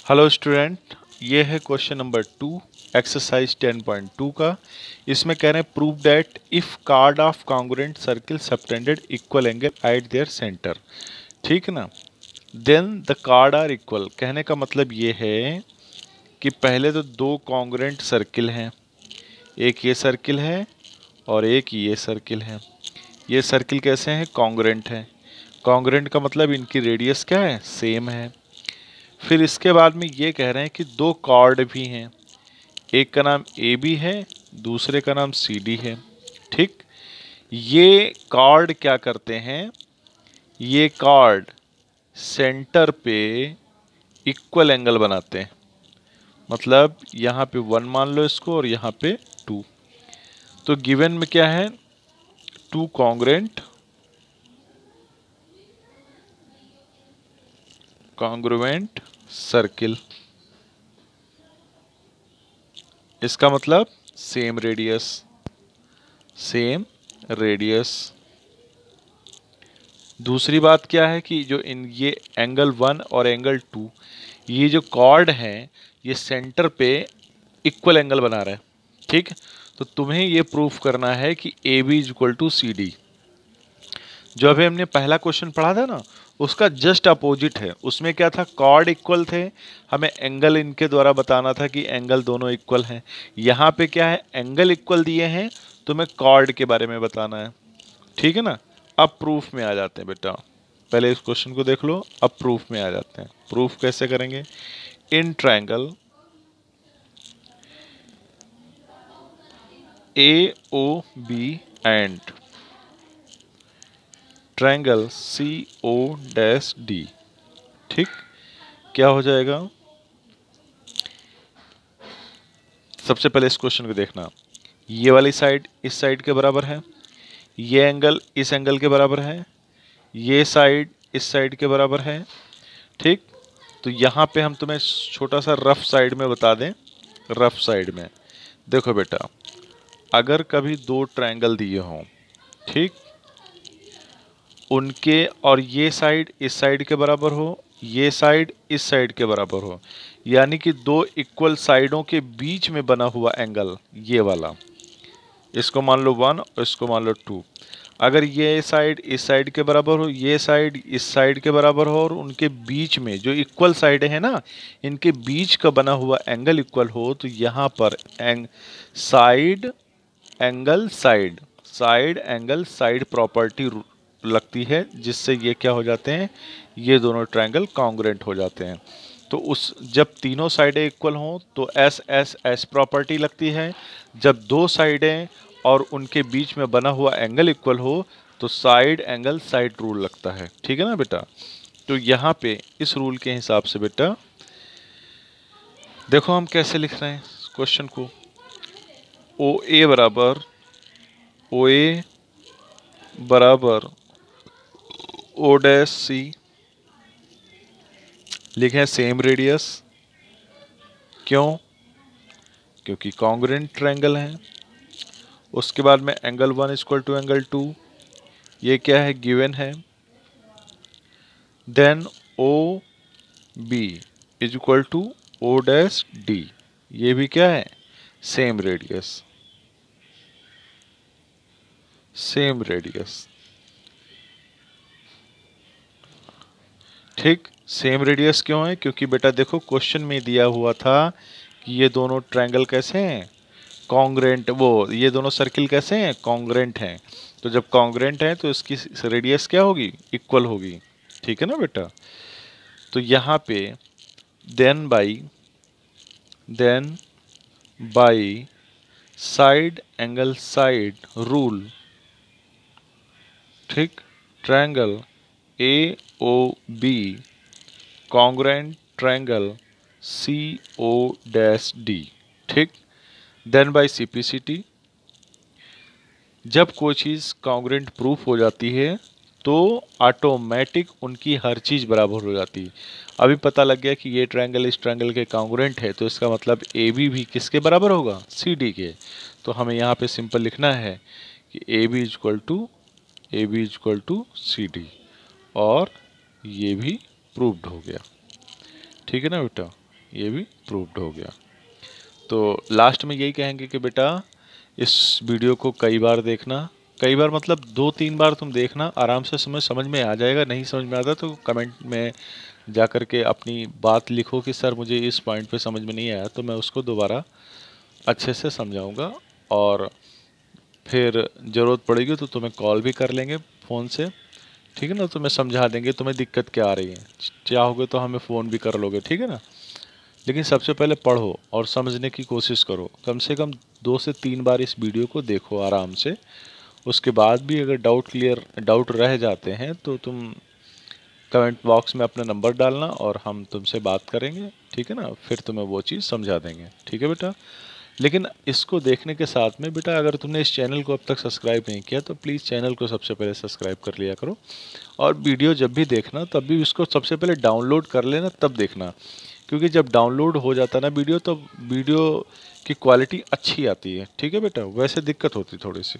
Hello student, ये है question number 2 exercise 10.2 का। इसमें कह रहे हैं prove that if chord of congruent circle subtended equal angle at their centre. ठीक है ना, then the chord are equal. कहने का मतलब ये है कि पहले तो दो कॉन्ग्रुएंट सर्किल हैं, एक ये सर्किल है और एक ये सर्किल है। ये सर्किल कैसे हैं? कॉन्ग्रुएंट है। कॉन्ग्रुएंट का मतलब इनकी रेडियस क्या है? सेम है। फिर इसके बाद में ये कह रहे हैं कि दो कॉर्ड भी हैं, एक का नाम ए बी है, दूसरे का नाम सी डी है। ठीक, ये कॉर्ड क्या करते हैं? ये कॉर्ड सेंटर पे इक्वल एंगल बनाते हैं। मतलब यहाँ पे 1 मान लो इसको और यहाँ पे 2। तो गिवन में क्या है? Two congruent circle. इसका मतलब सेम रेडियस, सेम रेडियस। दूसरी बात क्या है कि जो ये एंगल 1 और एंगल 2, ये जो कॉर्ड हैं ये सेंटर पे इक्वल एंगल बना रहे हैं। ठीक, तो तुम्हें ये प्रूफ करना है कि A B is equal to C D. जो अभी हमने पहला क्वेश्चन पढ़ा था ना, उसका जस्ट अपोजिट है। उसमें क्या था? कॉर्ड इक्वल थे, हमें एंगल इनके द्वारा बताना था कि एंगल दोनों इक्वल हैं। यहाँ पे क्या है? एंगल इक्वल दिए हैं, तुम्हें कॉर्ड के बारे में बताना है। ठीक है ना। अब प्रूफ में आ जाते हैं बेटा। पहले इस क्वेश्चन को देख लो, अब प्रूफ में आ जाते हैं। प्रूफ कैसे करेंगे? In triangle A O B and triangle C O dash D. ठीक, क्या हो जाएगा? सबसे पहले इस क्वेश्चन को देखना। ये वाली साइड इस साइड के बराबर है, ये एंगल इस एंगल के बराबर है, ये साइड इस साइड के बराबर है। ठीक, तो यहाँ पे हम तुम्हें छोटा सा रफ साइड में बता दें। रफ साइड में देखो बेटा, अगर कभी दो ट्रायंगल दिए हों, ठीक, उनके और ये साइड इस साइड के बराबर हो, ये साइड इस साइड के बराबर हो, यानी कि दो इक्वल साइडों के बीच में बना हुआ एंगल ये वाला, इसको मान लो 1 और इसको मान लो 2। अगर ये साइड इस साइड के बराबर हो, ये साइड इस साइड के बराबर हो, और उनके बीच में जो इक्वल साइड है ना, इनके बीच का बना हुआ एंगल इक्वल हो, तो यहाँ पर side angle side, side angle side property लगती है, जिससे ये क्या हो जाते हैं? ये दोनों ट्रायंगल कॉन्ग्रुएंट हो जाते हैं। तो उस जब तीनों साइडें इक्वल हों तो एस एस एस प्रॉपर्टी लगती है। जब दो साइडें और उनके बीच में बना हुआ एंगल इक्वल हो तो साइड एंगल साइड रूल लगता है। ठीक है ना बेटा। तो यहाँ पे इस रूल के हिसाब से बेटा देखो हम कैसे लिख रहे हैं क्वेश्चन को। ओ ए बराबर ओ डैश सी लिखें सेम रेडियस। क्यों? क्योंकि कॉन्ग्रुएंट ट्रायंगल है। उसके बाद में एंगल 1 इक्वल टू एंगल 2, ये क्या है? गिवन है। Then O B is equal to O dash D, ये भी क्या है? Same radius, same radius. ठीक, सेम रेडियस क्यों है? क्योंकि बेटा देखो क्वेश्चन में दिया हुआ था कि ये दोनों ट्रायंगल कैसे हैं? कॉन्ग्रुएंट। ये दोनों सर्किल कैसे हैं? कॉन्ग्रुएंट हैं। तो जब कॉन्ग्रुएंट है तो इसकी रेडियस क्या होगी? इक्वल होगी। ठीक है ना बेटा। तो यहाँ पे then by side angle side rule, ठीक, triangle A O B congruent triangle C O dash D. ठीक, देन बाई सिंप्लिसिटी, जब कोई चीज़ कॉन्ग्रुएंट प्रूफ हो जाती है तो ऑटोमेटिक उनकी हर चीज़ बराबर हो जाती है। अभी पता लग गया कि ये ट्रायंगल इस ट्रायंगल के कॉन्ग्रुएंट है, तो इसका मतलब ए बी भी किसके बराबर होगा? सी डी के। तो हमें यहाँ पे सिंपल लिखना है कि A B is equal to C D, और ये भी प्रूव्ड हो गया। ठीक है ना बेटा। ये भी प्रूव्ड हो गया। तो लास्ट में यही कहेंगे कि बेटा इस वीडियो को कई बार देखना, कई बार मतलब 2-3 बार तुम देखना, आराम से समझ में आ जाएगा। नहीं समझ में आता तो कमेंट में जा कर के अपनी बात लिखो कि सर मुझे इस पॉइंट पे समझ में नहीं आया, तो मैं उसको दोबारा अच्छे से समझाऊंगा और फिर ज़रूरत पड़ेगी तो तुम्हें कॉल भी कर लेंगे फ़ोन से, ठीक है ना। तुम्हें समझा देंगे तुम्हें दिक्कत क्या आ रही है, चाहोगे तो हमें फ़ोन भी कर लोगे, ठीक है ना। लेकिन सबसे पहले पढ़ो और समझने की कोशिश करो, कम से कम 2 से 3 बार इस वीडियो को देखो आराम से। उसके बाद भी अगर डाउट रह जाते हैं तो तुम कमेंट बॉक्स में अपना नंबर डालना और हम तुमसे बात करेंगे, ठीक है ना, फिर तुम्हें वो चीज़ समझा देंगे, ठीक है बेटा। लेकिन इसको देखने के साथ में बेटा अगर तुमने इस चैनल को अब तक सब्सक्राइब नहीं किया तो प्लीज़ चैनल को सबसे पहले सब्सक्राइब कर लिया करो, और वीडियो जब भी देखना तब भी इसको सबसे पहले डाउनलोड कर लेना, तब देखना। क्योंकि जब डाउनलोड हो जाता है ना वीडियो, तो वीडियो की क्वालिटी अच्छी आती है, ठीक है बेटा, वैसे दिक्कत होती थोड़ी सी।